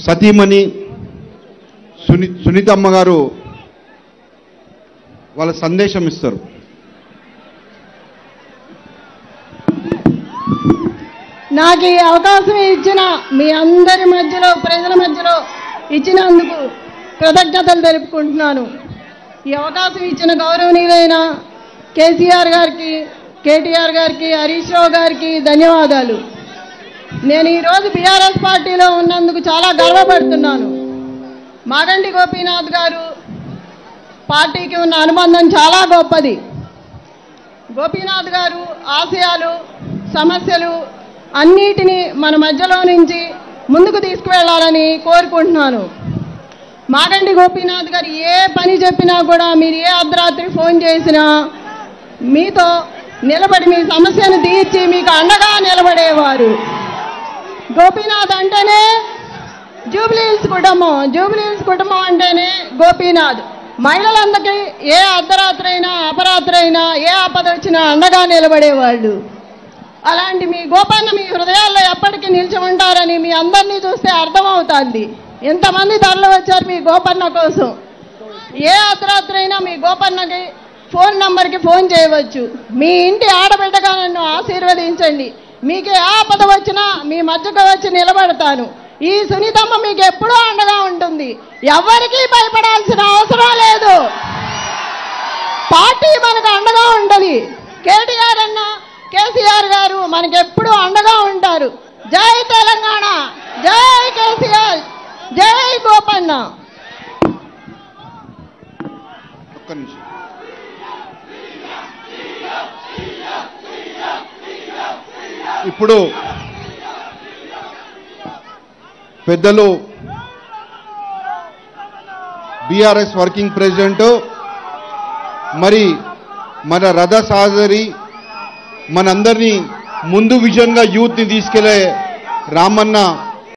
సతీమణి సునీతమ్మ గారు వాళ్ళ సందేశం ఇస్తారు. నాకు ఈ అవకాశం ఇచ్చిన మీ అందరి మధ్యలో, ప్రజల మధ్యలో ఇచ్చినందుకు కృతజ్ఞతలు తెలుపుకుంటున్నాను. ఈ అవకాశం ఇచ్చిన గౌరవనీయులైన కేసీఆర్ గారికి, కేటీఆర్ గారికి, హరీష్ రావు గారికి ధన్యవాదాలు. నేను ఈరోజు బీఆర్ఎస్ పార్టీలో ఉన్నందుకు చాలా గర్వపడుతున్నాను. మాగంటి గోపీనాథ్ గారు పార్టీకి ఉన్న అనుబంధం చాలా గొప్పది. గోపీనాథ్ గారు ఆశయాలు, సమస్యలు అన్నిటినీ మన మధ్యలో నుంచి ముందుకు తీసుకువెళ్ళాలని కోరుకుంటున్నాను. మాగంటి గోపీనాథ్ గారు ఏ పని చెప్పినా కూడా, మీరు ఏ అర్ధరాత్రి ఫోన్ చేసినా మీతో నిలబడి మీ సమస్యను తీర్చి మీకు అండగా నిలబడేవారు. గోపీనాథ్ అంటేనే జూబ్లీహిల్స్ కుటుంబం, జూబ్లీహిల్స్ కుటుంబం అంటేనే గోపీనాథ్. మహిళలందరికీ ఏ అర్ధరాత్రి అయినా, అపరాత్రి అయినా, ఏ ఆపద వచ్చినా అండగా నిలబడేవాళ్ళు. అలాంటి మీ గోపన్న మీ హృదయాల్లో ఎప్పటికీ నిలిచి ఉంటారని మీ అందరినీ చూస్తే అర్థమవుతుంది. ఎంతమంది తరలి వచ్చారు మీ గోపన్న కోసం. ఏ అర్ధరాత్రి అయినా మీ గోపన్నకి ఫోన్ నంబర్కి ఫోన్ చేయవచ్చు. మీ ఇంటి ఆడబిడ్డగా నన్ను ఆశీర్వదించండి. మీకు ఏ ఆపద వచ్చినా మీ మధ్యకు వచ్చి నిలబడతాను. ఈ సునీతమ్మ మీకు ఎప్పుడూ అండగా ఉంటుంది. ఎవరికీ భయపడాల్సిన అవసరం లేదు. పార్టీ మనకు అండగా ఉంటుంది. కేటీఆర్ అన్న, కేసీఆర్ గారు మనకి ఎప్పుడూ అండగా ఉంటారు. జై తెలంగాణ, జై కేసీఆర్, జై గోపన్న. ఒక్క నిమిషం. ఇప్పుడు పెద్దలు బీఆర్ఎస్ వర్కింగ్ ప్రెసిడెంట్, మరి మన రథ సాదరి, మనందరినీ ముందు విజన్గా యూత్ని తీసుకెళ్లే రామన్న